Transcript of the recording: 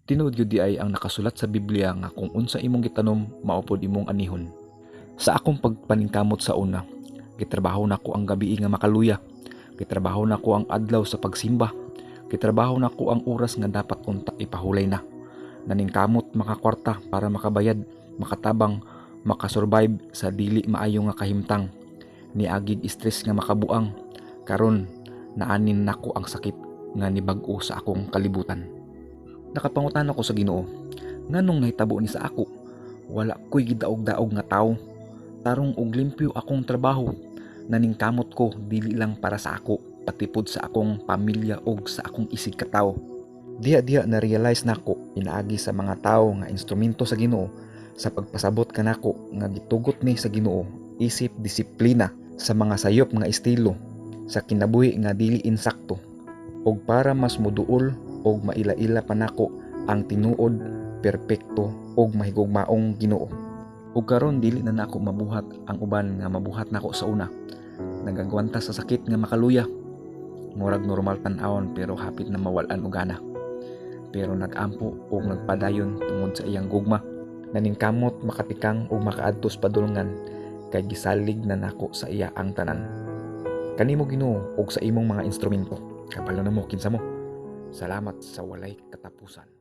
Tinuod gyud di ay ang nakasulat sa Biblia nga kung unsa imong gitanom mao pod imong anihon. Sa akong pagpaningkamot sa una, gitrabaho nako ang gabi nga makaluya. Gitrabaho nako ang adlaw sa pagsimba. Gitrabaho nako ang oras nga dapat unta ipahulay na. Naningkamot makakwarta para makabayad, makatabang, makasurvive sa dili maayo nga kahimtang. Niagig stress nga makabuang. Karon naanin nako ang sakit nga nibag-o sa akong kalibutan. Nakapangutan ako sa Ginoo, nganong nahitabo ni sa ako? Wala ko'y gidaog-daog nga tawo. Tarong og limpyo akong trabaho. Naningkamot ko dili lang para sa ako, pati pod sa akong pamilya og sa akong isig ka tawo. Diya na-realize nako inaagi sa mga tawo nga instrumento sa Ginoo sa pagpasabot kanako nga gitugot ni sa Ginoo isip disiplina sa mga sayop nga estilo sa kinabuhi nga dili insakto og para mas moduol og maila-ila pa nako ang tinuod perpekto og mahigugmaong Ginoo. Ug karon dili na nako mabuhat ang uban nga mabuhat nako sa una. Nagagwanta sa sakit nga makaluya. Murag normal tan-awon pero hapit na mawalan og gana. Pero nagampo og nagpadayon tungod sa iyang gugma. Naningkamot makatikang og makaadtos padulngan kay gisalig na nako sa iya ang tanan. Kanimo Ginoo og sa imong mga instrumento. Kabalo na mo kinsa mo. Salamat sa walay katapusan.